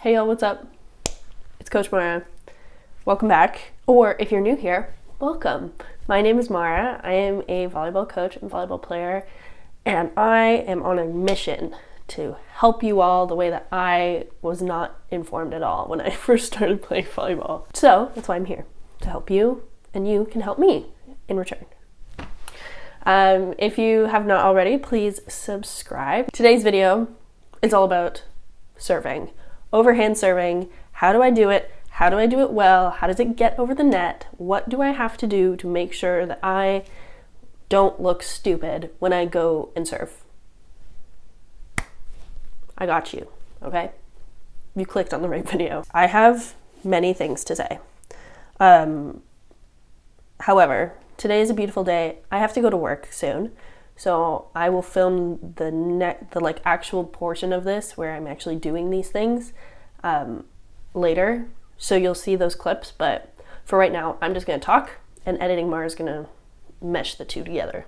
Hey y'all, what's up? It's Coach Mara. Welcome back. Or if you're new here, welcome. My name is Mara. I am a volleyball coach and volleyball player, and I am on a mission to help you all the way that I was not informed at all when I first started playing volleyball. So that's why I'm here, to help you, and you can help me in return. If you have not already, please subscribe. Today's video is all about serving. Overhand serving. How do I do it? How do I do it well? How does it get over the net? What do I have to do to make sure that I don't look stupid when I go and serve? I got you, okay? You clicked on the right video. I have many things to say. However, today is a beautiful day. I have to go to work soon. So I will film the actual portion of this where I'm actually doing these things later. So you'll see those clips, but for right now, I'm just gonna talk and editing Mara is gonna mesh the two together.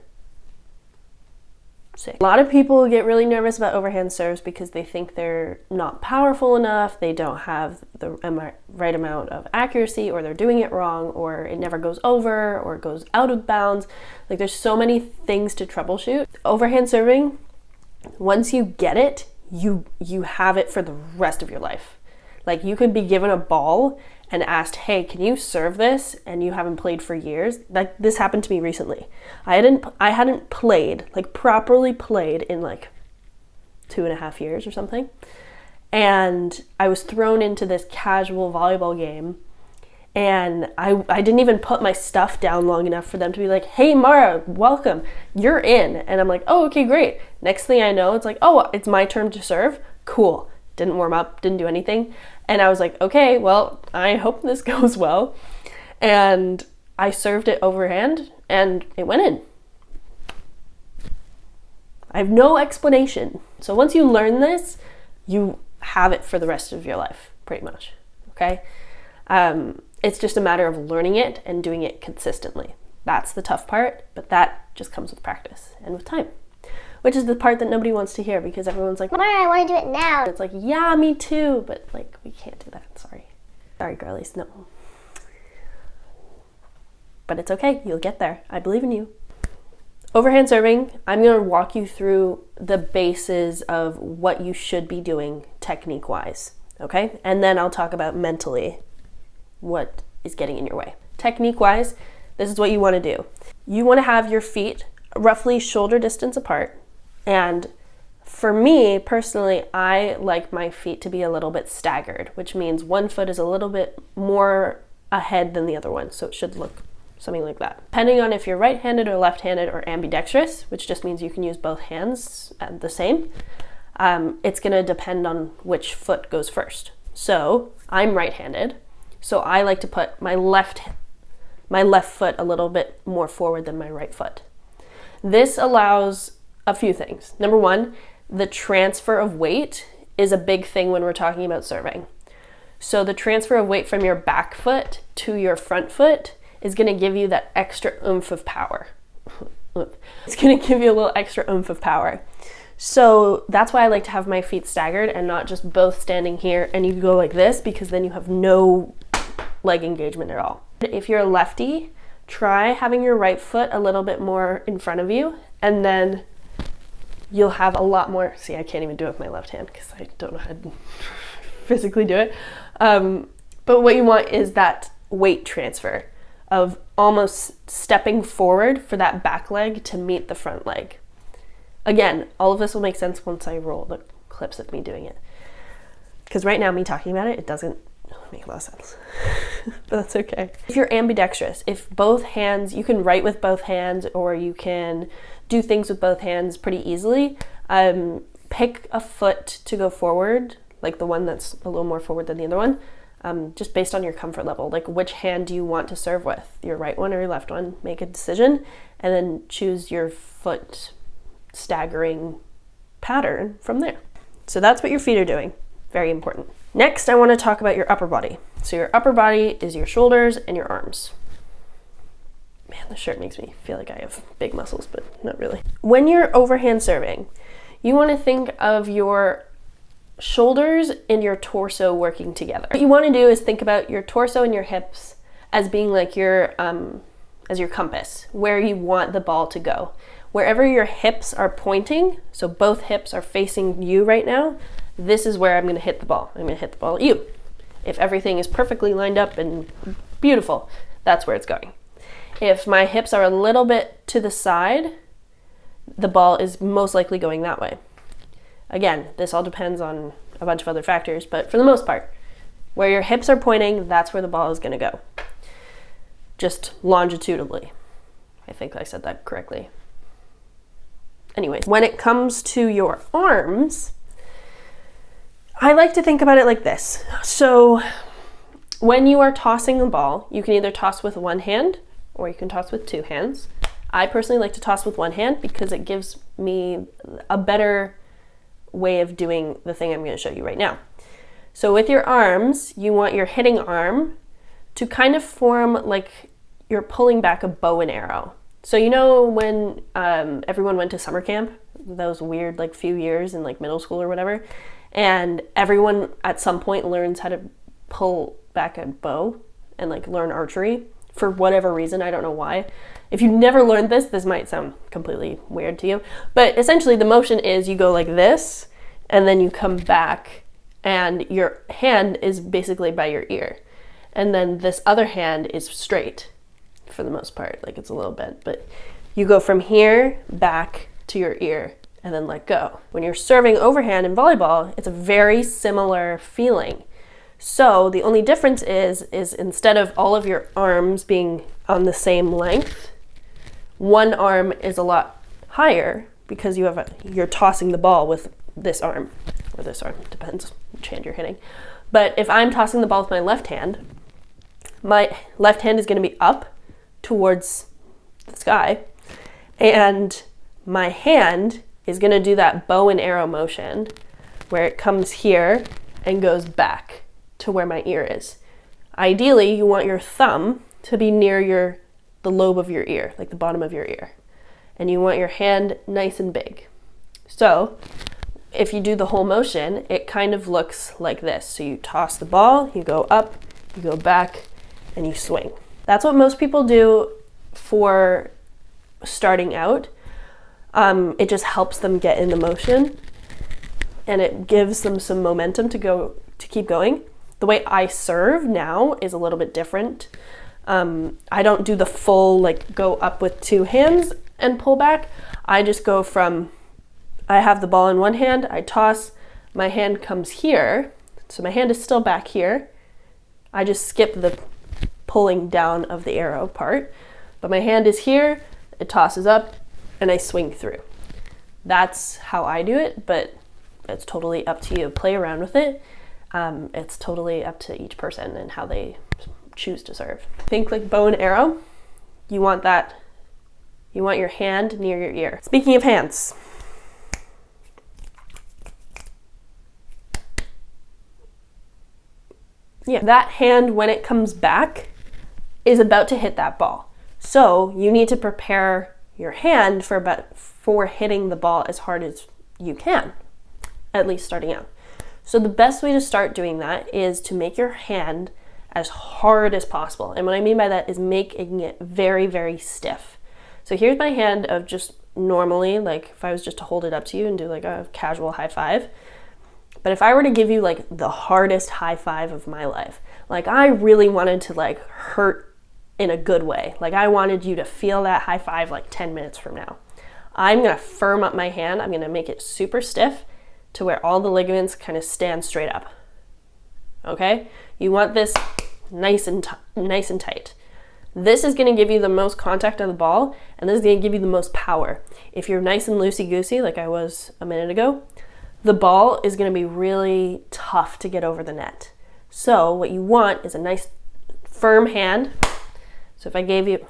Sick. A lot of people get really nervous about overhand serves because they think they're not powerful enough, they don't have the right amount of accuracy, or they're doing it wrong, or it never goes over, or it goes out of bounds. Like, there's so many things to troubleshoot. Overhand serving, once you get it, you have it for the rest of your life. Like, you could be given a ball and asked, hey, can you serve this? And you haven't played for years. Like, this happened to me recently. I hadn't played, like properly played in like 2.5 years or something. And I was thrown into this casual volleyball game, and I didn't even put my stuff down long enough for them to be like, hey, Mara, welcome, you're in. And I'm like, oh, okay, great. Next thing I know, it's like, oh, it's my turn to serve. Cool. Didn't warm up, didn't do anything. And I was like, okay, well, I hope this goes well. And I served it overhand and it went in. I have no explanation. So once you learn this, you have it for the rest of your life, pretty much, okay? It's just a matter of learning it and doing it consistently. That's the tough part, but that just comes with practice and with time. Which is the part that nobody wants to hear, because everyone's like, Mara, I want to do it now. It's like, yeah, me too, but like, we can't do that, sorry. Sorry, girlies, no. But it's okay, you'll get there. I believe in you. Overhand serving, I'm gonna walk you through the bases of what you should be doing technique-wise, okay? And then I'll talk about mentally what is getting in your way. Technique-wise, this is what you wanna do. You wanna have your feet roughly shoulder distance apart. And for me, personally, I like my feet to be a little bit staggered, which means one foot is a little bit more ahead than the other one. So it should look something like that. Depending on if you're right-handed or left-handed or ambidextrous, which just means you can use both hands at the same, it's gonna depend on which foot goes first. So I'm right-handed, so I like to put my left foot a little bit more forward than my right foot. This allows a few things. Number one, the transfer of weight is a big thing when we're talking about serving. So the transfer of weight from your back foot to your front foot is gonna give you that extra oomph of power. It's gonna give you a little extra oomph of power. So that's why I like to have my feet staggered and not just both standing here and you go like this, because then you have no leg engagement at all. If you're a lefty, try having your right foot a little bit more in front of you, and then you'll have a lot more. See, I can't even do it with my left hand because I don't know how to physically do it. But what you want is that weight transfer of almost stepping forward for that back leg to meet the front leg. Again, all of this will make sense once I roll the clips of me doing it. Because right now, me talking about it, it doesn't make a lot of sense. But that's okay. If you're ambidextrous, if both hands, you can write with both hands, or you can do things with both hands pretty easily. Pick a foot to go forward, like the one that's a little more forward than the other one, just based on your comfort level. Like, which hand do you want to serve with? Your right one or your left one? Make a decision, and then choose your foot staggering pattern from there. So that's what your feet are doing. Very important. Next, I want to talk about your upper body. So your upper body is your shoulders and your arms. Man, the shirt makes me feel like I have big muscles, but not really. When you're overhand serving, you want to think of your shoulders and your torso working together. What you want to do is think about your torso and your hips as being like your as your compass, where you want the ball to go. Wherever your hips are pointing, so both hips are facing you right now, this is where I'm going to hit the ball. I'm going to hit the ball at you. If everything is perfectly lined up and beautiful, that's where it's going. If my hips are a little bit to the side, the ball is most likely going that way. Again, this all depends on a bunch of other factors, but for the most part, where your hips are pointing, that's where the ball is going to go. Just longitudinally. I think I said that correctly. Anyways, when it comes to your arms, I like to think about it like this. So when you are tossing a ball, you can either toss with one hand or you can toss with two hands. I personally like to toss with one hand because it gives me a better way of doing the thing I'm going to show you right now. So with your arms, you want your hitting arm to kind of form like you're pulling back a bow and arrow. So you know when everyone went to summer camp, those weird like few years in like middle school or whatever, and everyone at some point learns how to pull back a bow and like learn archery for whatever reason, I don't know why. If you never learned this, this might sound completely weird to you, but essentially the motion is you go like this and then you come back and your hand is basically by your ear. And then this other hand is straight for the most part, like it's a little bent, but you go from here back to your ear and then let go. When you're serving overhand in volleyball, it's a very similar feeling. So the only difference is instead of all of your arms being on the same length, one arm is a lot higher because you're tossing the ball with this arm, or this arm, depends which hand you're hitting. But if I'm tossing the ball with my left hand is going to be up towards the sky, and my hand is going to do that bow and arrow motion where it comes here and goes back to where my ear is. Ideally, you want your thumb to be near the lobe of your ear, like the bottom of your ear, and you want your hand nice and big. So if you do the whole motion, it kind of looks like this. So you toss the ball, you go up, you go back, and you swing. That's what most people do for starting out. It just helps them get in the motion and it gives them some momentum to keep going. The way I serve now is a little bit different. I don't do the full like go up with two hands and pull back. I just go from, I have the ball in one hand, I toss, my hand comes here, so my hand is still back here. I just skip the pulling down of the arrow part, but my hand is here, it tosses up, and I swing through. That's how I do it, but it's totally up to you. Play around with it. It's totally up to each person and how they choose to serve. Think like bow and arrow. You want your hand near your ear. Speaking of hands, yeah, that hand when it comes back is about to hit that ball. So you need to prepare your hand for hitting the ball as hard as you can, at least starting out. So the best way to start doing that is to make your hand as hard as possible. And what I mean by that is making it very, very stiff. So here's my hand of just normally, like if I was just to hold it up to you and do like a casual high five. But if I were to give you like the hardest high five of my life, like I really wanted to like hurt in a good way. Like I wanted you to feel that high five like 10 minutes from now. I'm gonna firm up my hand. I'm gonna make it super stiff to where all the ligaments kind of stand straight up. Okay? You want this nice and tight. This is gonna give you the most contact on the ball, and this is gonna give you the most power. If you're nice and loosey-goosey, like I was a minute ago, the ball is gonna be really tough to get over the net. So what you want is a nice firm hand. So if I gave you,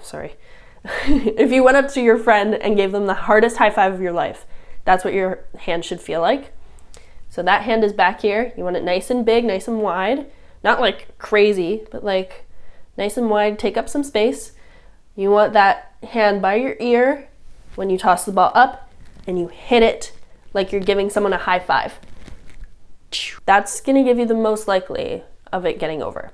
if you went up to your friend and gave them the hardest high five of your life, that's what your hand should feel like. So that hand is back here. You want it nice and big, nice and wide. Not like crazy, but like nice and wide, take up some space. You want that hand by your ear when you toss the ball up and you hit it like you're giving someone a high five. That's gonna give you the most likely of it getting over.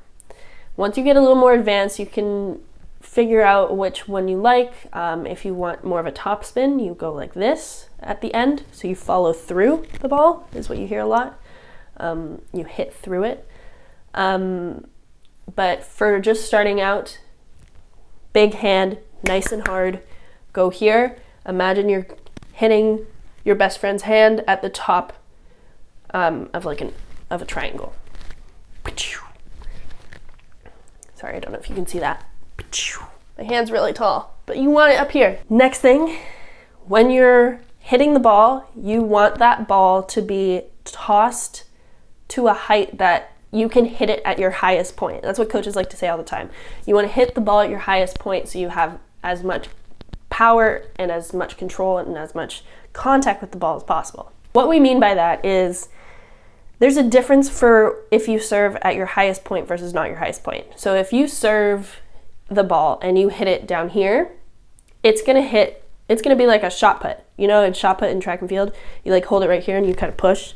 Once you get a little more advanced, you can figure out which one you like. If you want more of a top spin, you go like this at the end. So you follow through the ball, is what you hear a lot. You hit through it. But for just starting out, big hand, nice and hard, go here. Imagine you're hitting your best friend's hand at the top of a triangle. Sorry, I don't know if you can see that. My hand's really tall, but you want it up here. Next thing, when you're hitting the ball, you want that ball to be tossed to a height that you can hit it at your highest point. That's what coaches like to say all the time. You want to hit the ball at your highest point so you have as much power and as much control and as much contact with the ball as possible. What we mean by that is there's a difference for if you serve at your highest point versus not your highest point. So if you serve the ball and you hit it down here, it's gonna be like a shot put. You know, in shot put in track and field, you like hold it right here and you kind of push.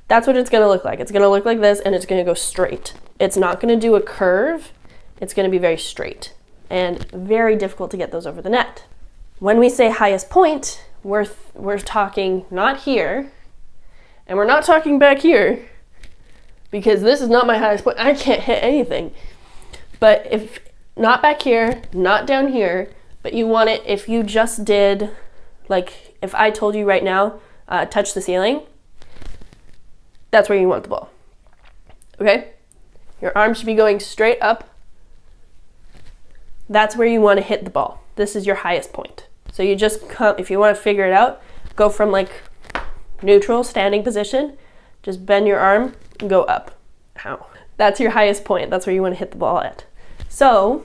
That's what it's gonna look like. It's gonna look like this and it's gonna go straight. It's not gonna do a curve. It's gonna be very straight and very difficult to get those over the net. When we say highest point, we're talking not here, and we're not talking back here, because this is not my highest point. I can't hit anything. But if not back here, not down here, but you want it, if you just did, like if I told you right now, touch the ceiling, that's where you want the ball. Okay? Your arm should be going straight up. That's where you want to hit the ball. This is your highest point. So you just come, if you want to figure it out, go from like neutral standing position, just bend your arm and go up. Ow. That's your highest point. That's where you want to hit the ball at. So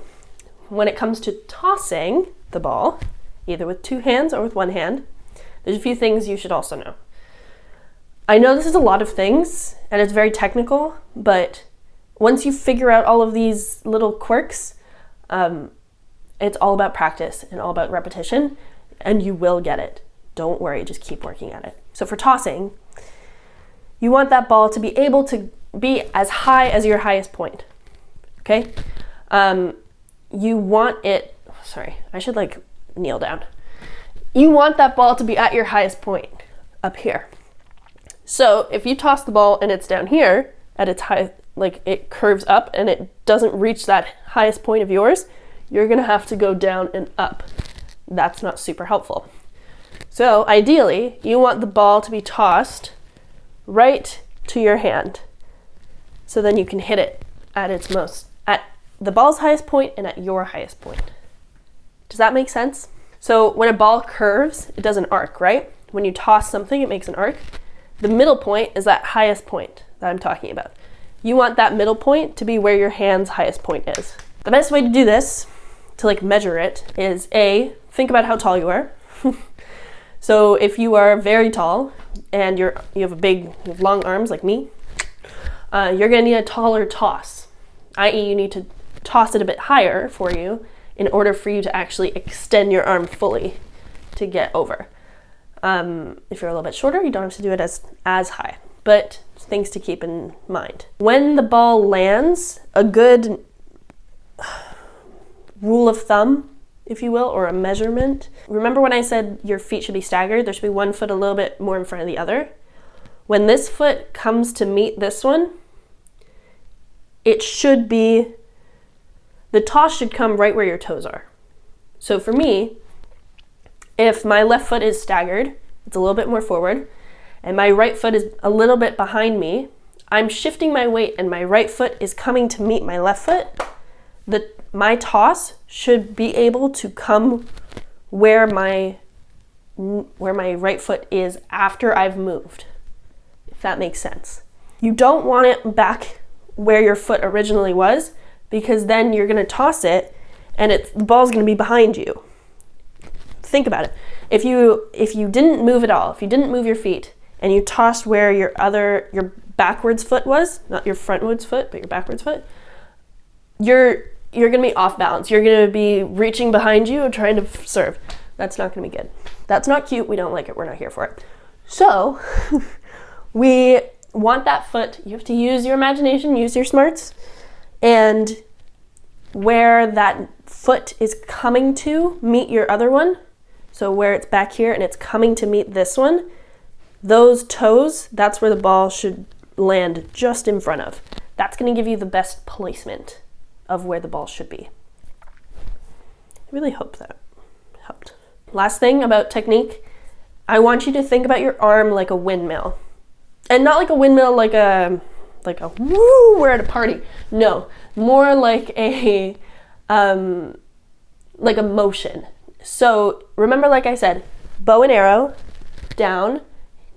when it comes to tossing the ball, either with two hands or with one hand, there's a few things you should also know. I know this is a lot of things and it's very technical, but once you figure out all of these little quirks, it's all about practice and all about repetition, and you will get it. Don't worry, just keep working at it. So for tossing, you want that ball to be able to be as high as your highest point, okay? You want it, sorry, I should like kneel down. You want that ball to be at your highest point, up here. So if you toss the ball and it's down here at its high, like it curves up and it doesn't reach that highest point of yours, you're gonna have to go down and up. That's not super helpful. So ideally, you want the ball to be tossed right to your hand. So then you can hit it at its most, at the ball's highest point and at your highest point. Does that make sense? So when a ball curves, it does an arc, right? When you toss something, it makes an arc. The middle point is that highest point that I'm talking about. You want that middle point to be where your hand's highest point is. The best way to do this, to like measure it, is think about how tall you are. So if you are very tall and you have long arms like me, you're gonna need a taller toss, i.e. you need to toss it a bit higher for you in order for you to actually extend your arm fully to get over. If you're a little bit shorter, you don't have to do it as high, but things to keep in mind. When the ball lands, a good rule of thumb, if you will, or a measurement. Remember when I said your feet should be staggered? There should be one foot a little bit more in front of the other. When this foot comes to meet this one, it should be, the toss should come right where your toes are. So for me, if my left foot is staggered, it's a little bit more forward, and my right foot is a little bit behind me, I'm shifting my weight and my right foot is coming to meet my left foot. My toss should be able to come where my right foot is after I've moved, if that makes sense. You don't want it back where your foot originally was, because then you're gonna toss it and the ball's gonna be behind you. Think about it. If you didn't move at all, if you didn't move your feet and you tossed where your backwards foot was, not your frontwards foot, but your backwards foot, you're gonna be off balance. You're gonna be reaching behind you and trying to serve. That's not gonna be good. That's not cute. We don't like it. We're not here for it. So we want that foot, you have to use your imagination, use your smarts, and where that foot is coming to meet your other one, so where it's back here and it's coming to meet this one, those toes, that's where the ball should land, just in front of. That's going to give you the best placement of where the ball should be. I really hope that helped. Last thing about technique, I want you to think about your arm like a windmill. And not like a windmill like a woo, we're at a party. No, more like a motion. So remember, like I said, bow and arrow, down,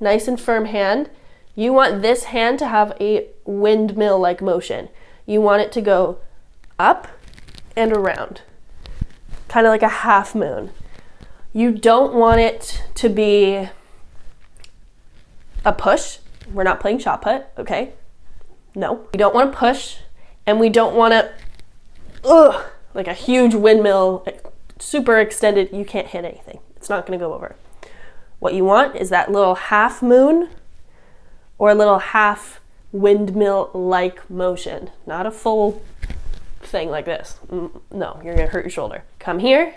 nice and firm hand. You want this hand to have a windmill-like motion. You want it to go up and around, kind of like a half moon. You don't want it to be a push. We're not playing shot put, okay? No. We don't want to push, and we don't want to, like a huge windmill, super extended, you can't hit anything. It's not going to go over. What you want is that little half moon or a little half windmill-like motion, not a full thing like this. No, you're going to hurt your shoulder. Come here.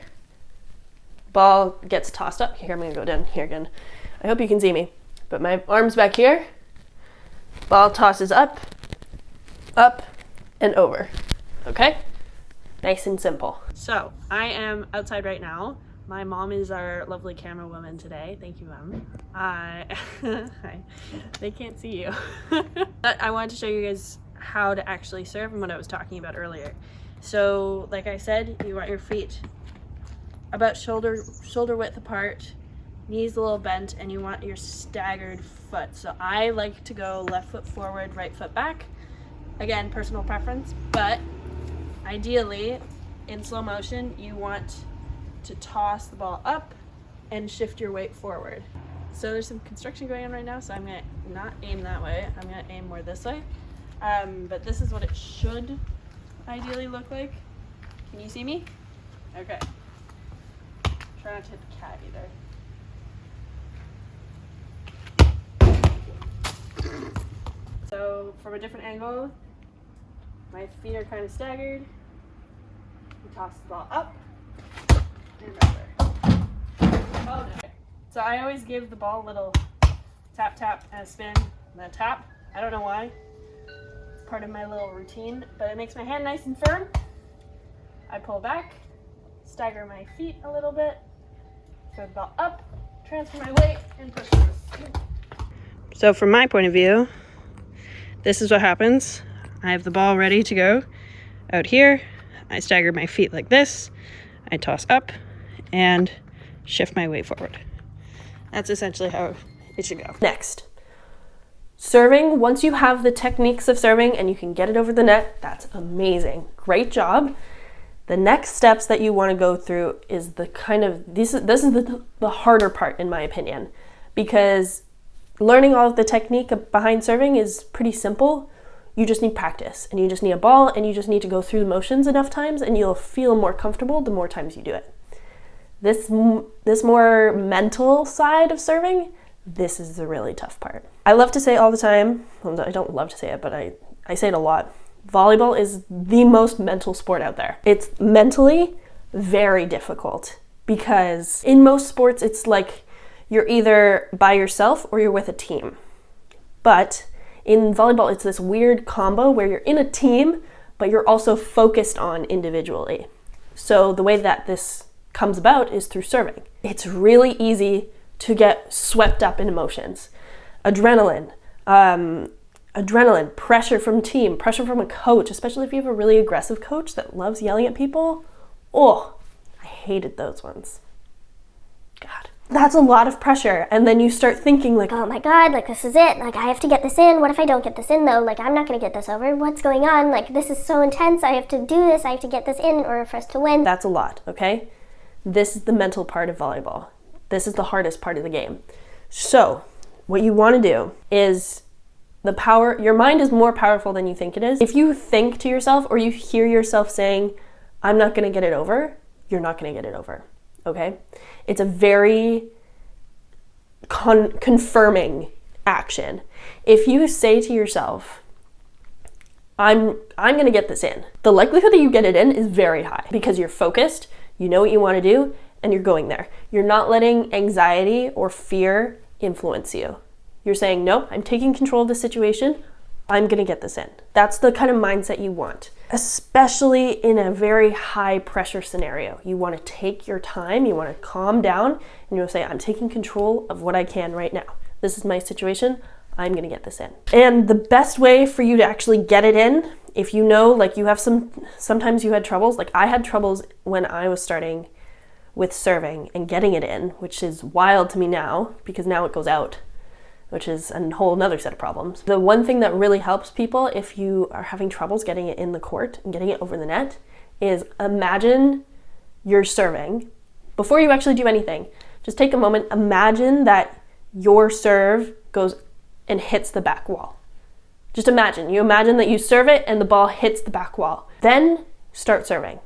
Ball gets tossed up. Here, I'm going to go down here again. I hope you can see me. But my arm's back here. Ball tosses up, and over. Okay? Nice and simple. So, I am outside right now. My mom is our lovely camera woman today. Thank you, Mom. Hi. They can't see you. But I wanted to show you guys how to actually serve and what I was talking about earlier. So, like I said, you want your feet about shoulder width apart, knees a little bent, and you want your staggered foot. So I like to go left foot forward, right foot back. Again, personal preference, but ideally, in slow motion, you want to toss the ball up and shift your weight forward. So there's some construction going on right now, so I'm gonna not aim that way. I'm gonna aim more this way. But this is what it should ideally look like. Can you see me? Okay. Try not to hit the cat either. So from a different angle, my feet are kind of staggered. You toss the ball up and over. Oh, no. So I always give the ball a little tap, tap, and a spin, and then tap. I don't know why. It's part of my little routine, but it makes my hand nice and firm. I pull back, stagger my feet a little bit, throw the ball up, transfer my weight, and push through. So from my point of view, this is what happens. I have the ball ready to go out here. I stagger my feet like this. I toss up and shift my weight forward. That's essentially how it should go. Next, serving. Once you have the techniques of serving and you can get it over the net, that's amazing. Great job. The next steps that you want to go through is the kind of, this is the harder part in my opinion, because learning all of the technique behind serving is pretty simple. You just need practice, and you just need a ball, and you just need to go through the motions enough times, and you'll feel more comfortable the more times you do it. This more mental side of serving, this is the really tough part. I love to say all the time, well, I don't love to say it, but I say it a lot. Volleyball is the most mental sport out there. It's mentally very difficult because in most sports, it's like you're either by yourself or you're with a team. But in volleyball, it's this weird combo where you're in a team, but you're also focused on individually. So the way that this comes about is through serving. It's really easy to get swept up in emotions. Adrenaline, pressure from team, pressure from a coach, especially if you have a really aggressive coach that loves yelling at people. Oh, I hated those ones. God. That's a lot of pressure. And then you start thinking like, oh my God, like this is it. Like I have to get this in. What if I don't get this in though? Like I'm not going to get this over. What's going on? Like this is so intense. I have to do this. I have to get this in in order for us to win. That's a lot, okay? This is the mental part of volleyball. This is the hardest part of the game. So what you want to do is your mind is more powerful than you think it is. If you think to yourself or you hear yourself saying, I'm not going to get it over, you're not going to get it over, okay? It's a very confirming action. If you say to yourself, I'm going to get this in, the likelihood that you get it in is very high because you're focused, you know what you want to do, and you're going there. You're not letting anxiety or fear influence you. You're saying, nope, I'm taking control of the situation. I'm going to get this in. That's the kind of mindset you want, especially in a very high pressure scenario. You want to take your time, you want to calm down, and you'll say, I'm taking control of what I can right now. This is my situation. I'm going to get this in. And the best way for you to actually get it in, if you know, like you have sometimes you had troubles, like I had troubles when I was starting with serving and getting it in, which is wild to me now because now it goes out, which is a whole nother set of problems. The one thing that really helps people if you are having troubles getting it in the court and getting it over the net is imagine you're serving. Before you actually do anything, just take a moment, imagine that your serve goes and hits the back wall. Just imagine. You imagine that you serve it and the ball hits the back wall. Then start serving.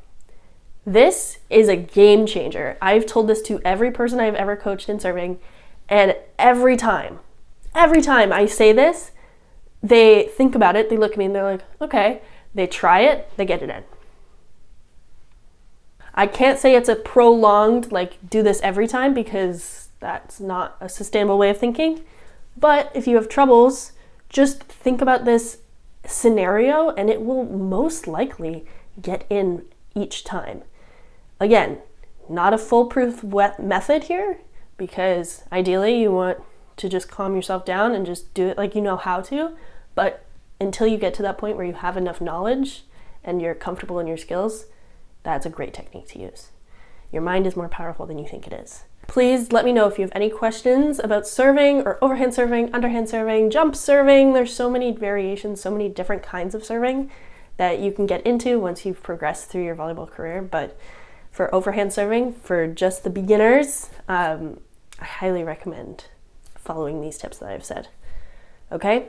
This is a game changer. I've told this to every person I've ever coached in serving, and every time I say this, they think about it, they look at me and they're like, okay, they try it, they get it in. I can't say it's a prolonged, like do this every time because that's not a sustainable way of thinking. But if you have troubles, just think about this scenario and it will most likely get in each time. Again, not a foolproof method here because ideally you want to just calm yourself down and just do it like you know how to. But until you get to that point where you have enough knowledge and you're comfortable in your skills, that's a great technique to use. Your mind is more powerful than you think it is. Please let me know if you have any questions about serving or overhand serving, underhand serving, jump serving. There's so many variations, so many different kinds of serving that you can get into once you've progressed through your volleyball career. But for overhand serving, for just the beginners, I highly recommend following these tips that I've said. Okay?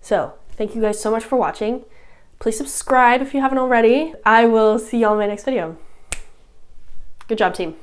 So, thank you guys so much for watching. Please subscribe if you haven't already. I will see y'all in my next video. Good job, team.